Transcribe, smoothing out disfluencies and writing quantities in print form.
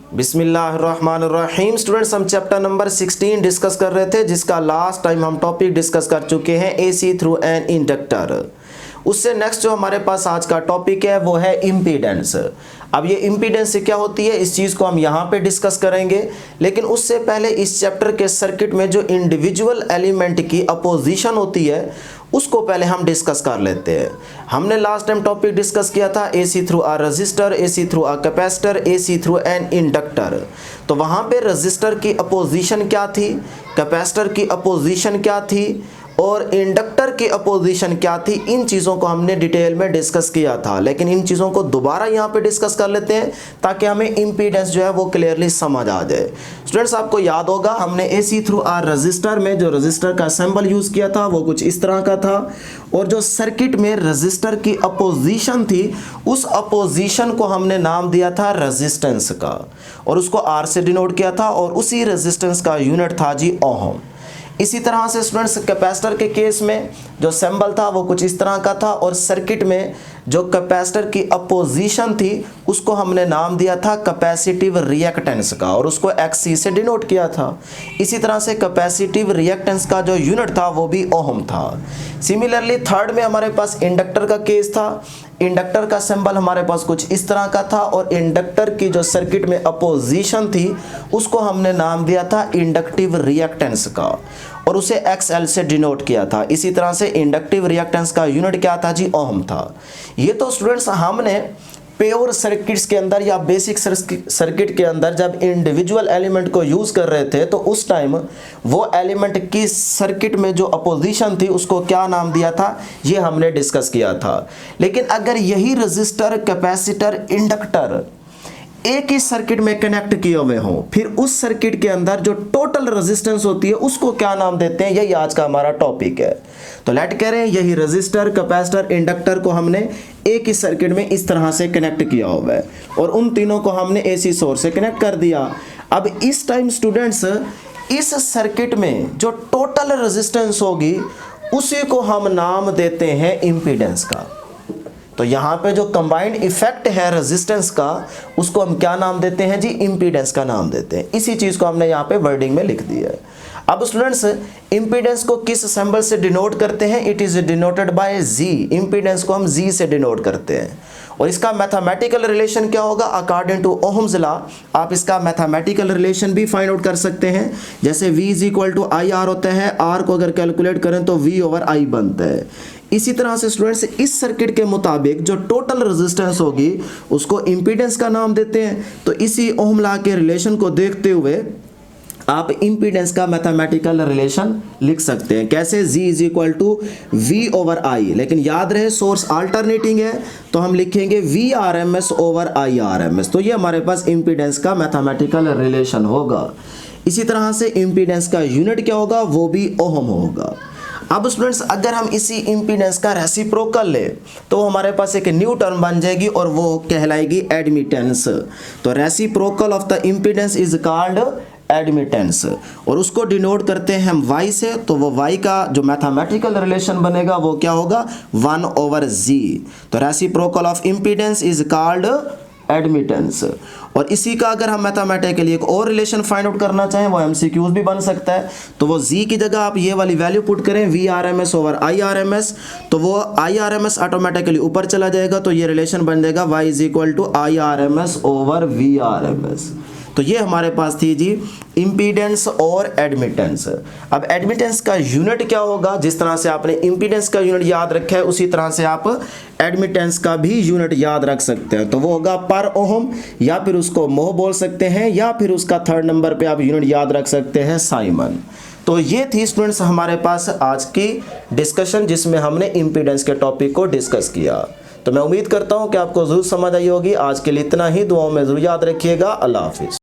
बिस्मिल्लाहिर्रहमानिर्रहीम। स्टूडेंट्स, हम chapter number 16 discuss कर रहे थे, जिसका लास्ट टाइम हम टॉपिक डिस्कस कर चुके हैं एसी थ्रू एन इंडक्टर। उससे नेक्स्ट जो हमारे पास आज का टॉपिक है वो है इम्पीडेंस। अब ये इम्पीडेंस क्या होती है, इस चीज़ को हम यहाँ पे डिस्कस करेंगे, लेकिन उससे पहले इस चैप्टर के सर्किट में जो इंडिविजुअल एलिमेंट की अपोजिशन होती है उसको पहले हम डिस्कस कर लेते हैं। हमने लास्ट टाइम टॉपिक डिस्कस किया था AC through a resistor, AC through a capacitor, AC through an inductor. तो वहाँ पे रजिस्टर की अपोजिशन क्या थी, कैपेसिटर की अपोजिशन क्या थी और इंडक्टर की अपोजिशन क्या थी, इन चीज़ों को हमने डिटेल में डिस्कस किया था। लेकिन इन चीज़ों को दोबारा यहाँ पे डिस्कस कर लेते हैं ताकि हमें इम्पीडेंस जो है वो क्लियरली समझ आ जाए। स्टूडेंट्स, आपको याद होगा हमने एसी थ्रू आर रजिस्टर में जो रजिस्टर का सिंबल यूज़ किया था वो कुछ इस तरह का था, और जो सर्किट में रजिस्टर की अपोजिशन थी उस अपोजिशन को हमने नाम दिया था रेजिस्टेंस का, और उसको आर से डिनोट किया था, और उसी रेजिस्टेंस का यूनिट था जी ओहम। इसी तरह से स्टूडेंट्स, कैपेसिटर के केस में जो सिंबल था वो कुछ इस तरह का था, और सर्किट में जो कैपेसिटर की अपोजिशन थी उसको हमने नाम दिया था कैपेसिटिव रिएक्टेंस का, और उसको XC से डिनोट किया था। इसी तरह से कैपेसिटिव रिएक्टेंस का जो यूनिट था वो भी ओहम था। सिमिलरली थर्ड में हमारे पास इंडक्टर का केस था। इंडक्टर का सिंबल हमारे पास कुछ इस तरह का था, और इंडक्टर की जो सर्किट में अपोजिशन थी उसको हमने नाम दिया था इंडक्टिव रिएक्टेंस का, और उसे XL से डिनोट किया था। इसी तरह से इंडक्टिव रिएक्टेंस का यूनिट क्या था जी, ओहम था। ये तो स्टूडेंट्स हमने प्योर सर्किट्स के अंदर या बेसिक सर्किट के अंदर जब इंडिविजुअल एलिमेंट को यूज़ कर रहे थे तो उस टाइम वो एलिमेंट की सर्किट में जो अपोजिशन थी उसको क्या नाम दिया था, ये हमने डिस्कस किया था। लेकिन अगर यही रजिस्टर, कैपेसिटर, इंडक्टर एक ही सर्किट में कनेक्ट किए हुए हों, फिर उस सर्किट के अंदर जो टोटल रेजिस्टेंस होती है उसको क्या नाम देते हैं, यही आज का हमारा टॉपिक है। तो लेट करें यही रजिस्टर, कैपेसिटर, इंडक्टर को हमने एक ही सर्किट में इस तरह से कनेक्ट किया हुआ है, और उन तीनों को हमने एसी सोर्स से कनेक्ट कर दिया। अब इस टाइम स्टूडेंट्स, इस सर्किट में जो टोटल रेजिस्टेंस होगी उसी को हम नाम देते हैं इम्पीडेंस का। तो यहाँ पे जो कंबाइंड इफेक्ट है रेजिस्टेंस का उसको हम क्या नाम देते हैं जी, इम्पीडेंस का नाम देते हैं। इसी चीज़ को हमने यहाँ पे वर्डिंग में लिख दिया है। अब स्टूडेंट्स, इम्पीडेंस को किस सिंबल से डिनोट करते हैं, it is denoted by G. Impedance को हम जी से डिनोट करते हैं, और इसका मैथमेटिकल रिलेशन क्या होगा, अकॉर्डिंग टू ओहम्स लॉ आप इसका मैथमेटिकल रिलेशन भी फाइंड आउट कर सकते हैं। जैसे V is equal to I R होता है, आर को अगर कैलकुलेट करें तो V ओवर I बनता है। इसी तरह से स्टूडेंट्स, इस सर्किट के मुताबिक जो टोटल रेजिस्टेंस होगी उसको इम्पीडेंस का नाम देते हैं। तो इसी ओहम लॉ के रिलेशन को देखते हुए आप इम्पीडेंस का मैथमेटिकल रिलेशन लिख सकते हैं। कैसे, G is equal to V over I, लेकिन याद रहे सोर्स अल्टरनेटिंग है तो हम लिखेंगे VRMS ओवर IRMS। तो ये हमारे पास इम्पीडेंस का मैथमेटिकल रिलेशन होगा। इसी तरह से इम्पीडेंस का यूनिट क्या होगा, वो भी ओहम होगा। अब स्टूडेंट्स, अगर हम इसी इम्पीडेंस का रेसिप्रोकल ले तो हमारे पास एक न्यू टर्म बन जाएगी और वो कहलाएगी एडमिटेंस। तो reciprocal of the impedance is called admittance, और उसको डिनोट करते हैं हम Y से। तो वो Y का जो मैथमेटिकल रिलेशन बनेगा वो क्या होगा, 1 ओवर G। तो reciprocal of impedance is called admittance. और इसी का अगर हम मैथमेटिकली एक और रिलेशन फाइंड आउट करना चाहें, वो MCQs भी बन सकता है। तो वो G की जगह आप ये वाली वैल्यू पुट करें VRMS ओवर IRMS, तो वो IRMS ऑटोमेटिकली ऊपर चला जाएगा, तो ये रिलेशन बन जाएगा Y is equal to IRMS over VRMS। तो ये हमारे पास थी जी इम्पीडेंस और एडमिटेंस। अब एडमिटेंस का यूनिट क्या होगा, जिस तरह से आपने इम्पीडेंस का यूनिट याद रखा है उसी तरह से आप एडमिटेंस का भी यूनिट याद रख सकते हैं। तो वो होगा पर ओहम, या फिर उसको मोह बोल सकते हैं, या फिर उसका थर्ड नंबर पे आप यूनिट याद रख सकते हैं साइमन। तो ये थी स्टूडेंट्स हमारे पास आज की डिस्कशन, जिसमें हमने इम्पीडेंस के टॉपिक को डिस्कस किया। तो मैं उम्मीद करता हूँ कि आपको ज़रूर समझ आई होगी। आज के लिए इतना ही, दुआओं में ज़रूर याद रखिएगा। अल्लाह हाफिज़।